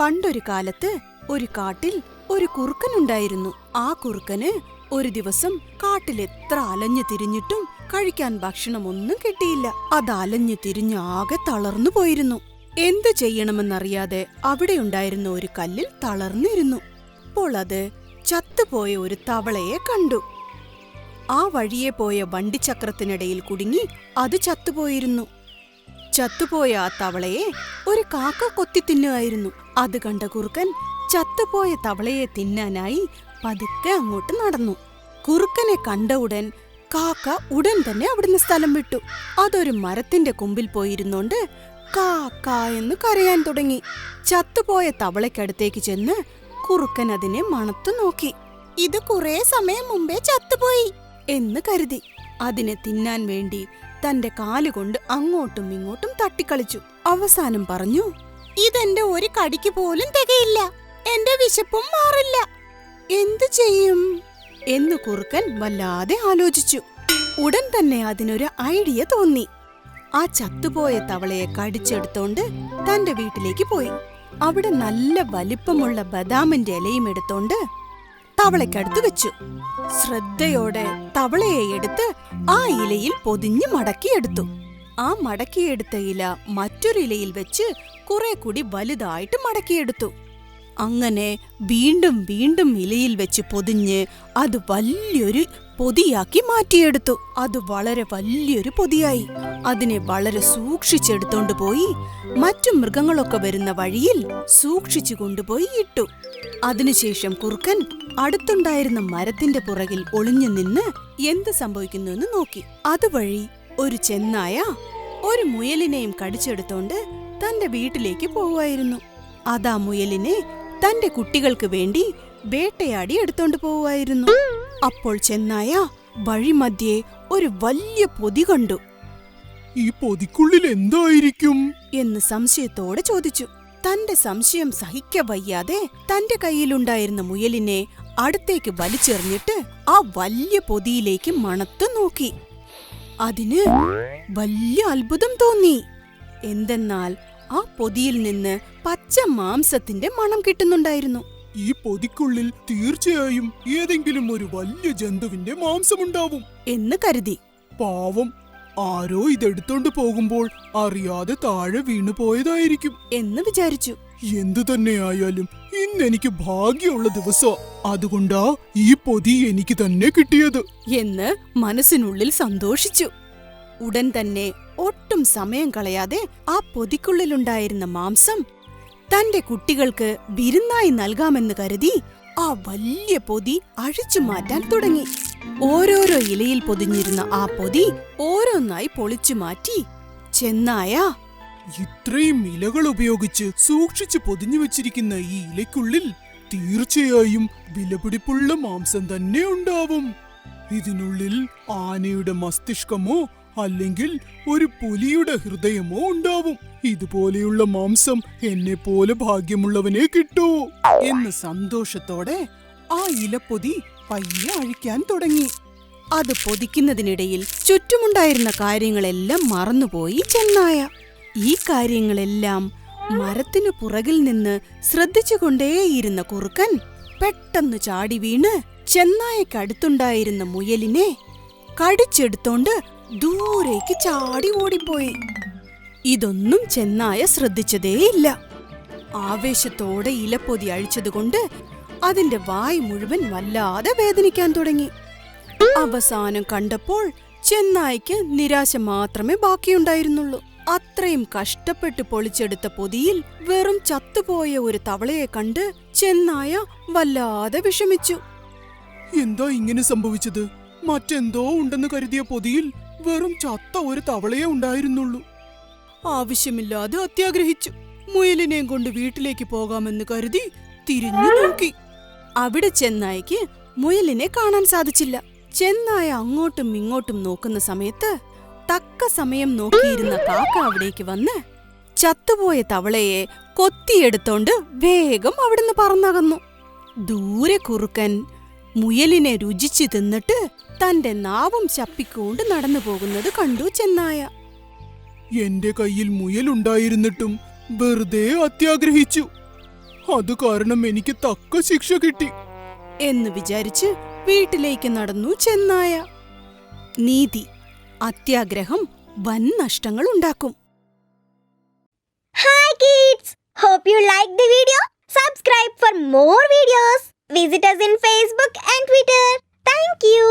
പണ്ടൊരു കാലത്ത് ഒരു കാട്ടിൽ ഒരു കുറുക്കനുണ്ടായിരുന്നു. ആ കുറുക്കന് ഒരു ദിവസം കാട്ടിൽ എത്ര അലഞ്ഞു തിരിഞ്ഞിട്ടും കഴിക്കാൻ ഭക്ഷണമൊന്നും കിട്ടിയില്ല. അത് അലഞ്ഞു തിരിഞ്ഞ് ആകെ തളർന്നു പോയിരുന്നു. എന്തു ചെയ്യണമെന്നറിയാതെ അവിടെയുണ്ടായിരുന്ന ഒരു കല്ലിൽ തളർന്നിരുന്നു. അപ്പോൾ അത് ചത്തുപോയ ഒരു തവളയെ കണ്ടു. ആ വഴിയെ പോയ വണ്ടിച്ചക്രത്തിനിടയിൽ കുടുങ്ങി അത് ചത്തുപോയിരുന്നു. ചത്തുപോയ ആ തവളയെ ഒരു കാക്ക കൊത്തി തിന്നുകയായിരുന്നു. അത് കണ്ട കുറുക്കൻ ചത്തുപോയ തവളയെ തിന്നാനായി പതുക്കെ അങ്ങോട്ട് നടന്നു. കുറുക്കനെ കണ്ട ഉടൻ കാക്ക ഉടൻ തന്നെ അവിടുന്ന് സ്ഥലം വിട്ടു. അതൊരു മരത്തിന്റെ കൊമ്പിൽ പോയിരുന്നോണ്ട് കാ കാ എന്ന് കരയാൻ തുടങ്ങി. ചത്തുപോയ തവളയ്ക്കടുത്തേക്ക് ചെന്ന് കുറുക്കൻ അതിനെ മണത്തു നോക്കി. ഇത് കുറെ സമയം മുമ്പേ ചത്തുപോയി എന്ന് കരുതി അതിനെ തിന്നാൻ വേണ്ടി തന്റെ കാലുകൊണ്ട് അങ്ങോട്ടും ഇങ്ങോട്ടും തട്ടിക്കളിച്ചു. അവസാനം പറഞ്ഞു, ഇതെന്റെ ഒരു കടിക്ക് പോലും തികയില്ല, എന്റെ വിശപ്പും മാറില്ല, എന്തു ചെയ്യും എന്ന് കുറുക്കൻ വല്ലാതെ ആലോചിച്ചു. ഉടൻ തന്നെ അതിനൊരു ഐഡിയ തോന്നി. ആ ചത്തുപോയ തവളയെ കടിച്ചെടുത്തോണ്ട് തന്റെ വീട്ടിലേക്ക് പോയി. അവിടെ നല്ല വലിപ്പമുള്ള ബദാമിന്റെ ഇലയും എടുത്തോണ്ട് തവളയ്ക്കടുത്ത് വെച്ചു. ശ്രദ്ധയോടെ തവളയെ എടുത്ത് ആ ഇലയിൽ പൊതിഞ്ഞ് മടക്കിയെടുത്തു. ആ മടക്കിയെടുത്ത ഇല മറ്റൊരു ഇലയിൽ വെച്ച് കുറെ കൂടി വലുതായിട്ട് മടക്കിയെടുത്തു. അങ്ങനെ വീണ്ടും വീണ്ടും ഇലയിൽ വെച്ച് പൊതിഞ്ഞ് അത് വലിയൊരു പൊതിയാക്കി മാറ്റിയെടുത്തു. അത് വളരെ വലിയൊരു പൊതിയായി. അതിനെ വളരെ സൂക്ഷിച്ചെടുത്തോണ്ട് പോയി മറ്റു മൃഗങ്ങളൊക്കെ വരുന്ന വഴിയിൽ സൂക്ഷിച്ചു കൊണ്ടുപോയി ഇട്ടു. അതിനുശേഷം കുറുക്കൻ അടുത്തുണ്ടായിരുന്ന മരത്തിന്റെ പുറകിൽ ഒളിഞ്ഞു നിന്ന് എന്ത് സംഭവിക്കുന്നുവെന്ന് നോക്കി. അതുവഴി ഒരു ചെന്നായ ഒരു മുയലിനെയും കടിച്ചെടുത്തോണ്ട് തന്റെ വീട്ടിലേക്ക് പോവുമായിരുന്നു. അതാ മുയലിനെ തന്റെ കുട്ടികൾക്ക് വേണ്ടി വേട്ടയാടി എടുത്തോണ്ട് പോവുമായിരുന്നു. അപ്പോൾ ചെന്നായ വഴിമധ്യേ ഒരു വലിയ പൊതി കണ്ടു. ഈ പൊതിക്കുള്ളിൽ എന്തായിരിക്കും എന്ന് സംശയത്തോടെ ചോദിച്ചു. തന്റെ സംശയം സഹിക്കവയ്യാതെ തന്റെ കയ്യിലുണ്ടായിരുന്ന മുയലിനെ അടുത്തേക്ക് വലിച്ചെറിഞ്ഞിട്ട് ആ വലിയ പൊതിയിലേക്ക് മണത്തു നോക്കി. അതിന് വലിയ അത്ഭുതം തോന്നി. എന്തെന്നാൽ ആ പൊതിയിൽ നിന്ന് പച്ച മാംസത്തിന്റെ മണം കിട്ടുന്നുണ്ടായിരുന്നു. ഈ പൊതിക്കുള്ളിൽ തീർച്ചയായും ഏതെങ്കിലും ഒരു വലിയ ജന്തുവിന്റെ മാംസമുണ്ടാവും എന്ന് കരുതി. പാവം, ആരോ ഇതെടുത്തോണ്ട് പോകുമ്പോൾ അറിയാതെ താഴെ വീണു പോയതായിരിക്കും എന്ന് വിചാരിച്ചു. എന്തു തന്നെയായാലും ഇന്നെനിക്ക് ഭാഗ്യമുള്ള ദിവസാ, അതുകൊണ്ടാ ഈ പൊതി എനിക്ക് തന്നെ കിട്ടിയത് എന്ന് മനസ്സിനുള്ളിൽ സന്തോഷിച്ചു. ഉടൻ തന്നെ ഒട്ടും സമയം കളയാതെ ആ പൊതിക്കുള്ളിലുണ്ടായിരുന്ന മാംസം തന്റെ കുട്ടികൾക്ക് വിരുന്നായി നൽകാമെന്ന് കരുതി ആ വലിയ പൊതി അഴിച്ചു മാറ്റാൻ തുടങ്ങി. ഓരോരോ ഇലയിൽ പൊതിഞ്ഞിരുന്ന ആ പൊതി ഓരോന്നായി പൊളിച്ചു മാറ്റി ചെന്നായ ഇത്രയും ഇലകൾ ഉപയോഗിച്ച് സൂക്ഷിച്ചു പൊതിഞ്ഞു വെച്ചിരിക്കുന്ന ഈ ഇലയ്ക്കുള്ളിൽ തീർച്ചയായും വിലപിടിപ്പുള്ള മാംസം തന്നെ ഉണ്ടാവും. ഇതിനുള്ളിൽ ആനയുടെ മസ്തിഷ്കമോ അല്ലെങ്കിൽ ഒരു പുലിയുടെ ഹൃദയമോ ഉണ്ടാവും. ഇതുപോലെയുള്ള മാംസം എന്നെ പോലെ ഭാഗ്യമുള്ളവനെ കിട്ടൂ എന്ന് സന്തോഷത്തോടെ ആ ഇലപ്പൊതി പയ്യെ അഴിക്കാൻ തുടങ്ങി. അത് പൊതിക്കുന്നതിനിടയിൽ ചുറ്റുമുണ്ടായിരുന്ന കാര്യങ്ങളെല്ലാം മറന്നുപോയി ചെന്നായ. ഈ കാര്യങ്ങളെല്ലാം മരത്തിനു പുറകിൽ നിന്ന് ശ്രദ്ധിച്ചുകൊണ്ടേയിരുന്ന കുറുക്കൻ പെട്ടെന്ന് ചാടി വീണ് ചെന്നായക്കടുത്തുണ്ടായിരുന്ന മുയലിനെ കടിച്ചെടുത്തോണ്ട് ദൂരേക്ക് ചാടി ഓടിപ്പോയി. ഇതൊന്നും ചെന്നായ ശ്രദ്ധിച്ചതേയില്ല. ആവേശത്തോടെ ഇലപ്പൊതി അഴിച്ചതുകൊണ്ട് അതിന്റെ വായ് മുഴുവൻ വല്ലാതെ വേദനിക്കാൻ തുടങ്ങി. അവസാനം കണ്ടപ്പോൾ ചെന്നായ്ക്ക് നിരാശ മാത്രമേ ബാക്കിയുണ്ടായിരുന്നുള്ളൂ. അത്രയും കഷ്ടപ്പെട്ട് പൊളിച്ചെടുത്ത പൊതിയിൽ വെറും ചത്തുപോയ ഒരു തവളയെ കണ്ട് ചെന്നായ വല്ലാതെ വിഷമിച്ചു. എന്താ ഇങ്ങനെ സംഭവിച്ചത്? മറ്റെന്തോ ഉണ്ടെന്ന് കരുതിയ പൊതിയിൽ വെറും ചത്ത ഒരു തവളയെ ഉണ്ടായിരുന്നുള്ളൂ. ആവശ്യമില്ലാതെ അത്യാഗ്രഹിച്ചു. മുയലിനെയും കൊണ്ട് വീട്ടിലേക്ക് പോകാമെന്ന് കരുതി തിരിഞ്ഞു നോക്കി. അവിടെ ചെന്നായ്ക്ക് മുയലിനെ കാണാൻ സാധിച്ചില്ല. ചെന്നായ അങ്ങോട്ടും ഇങ്ങോട്ടും നോക്കുന്ന സമയത്ത് തക്ക സമയം നോക്കിയിരുന്ന കാക്ക അവിടേക്ക് വന്ന് ചത്തുപോയ തവളയെ കൊത്തിയെടുത്തോണ്ട് വേഗം അവിടുന്ന് പറന്നകന്നു. ദൂരെ കുറുക്കൻ മുയലിനെ രുചിച്ചു തിന്നിട്ട് തന്റെ നാവും ചപ്പിക്കൊണ്ട് നടന്നു പോകുന്നത് കണ്ടു ചെന്നായ. എന്റെ കയ്യിൽ മുയലുണ്ടായിരുന്നിട്ടും വെറുതെ അത്യാഗ്രഹിച്ചു. അത് കാരണം എനിക്ക് തക്ക ശിക്ഷ കിട്ടി. എന്ന് വിചാരിച്ച് വീട്ടിലേക്ക് നടന്നു ചെന്നായ. നീതി: അത്യാഗ്രഹം വൻ നഷ്ടങ്ങൾ ഉണ്ടാക്കും. Hi kids! Hope you liked the video. Subscribe for more videos. Visit us in Facebook and Twitter. Thank you.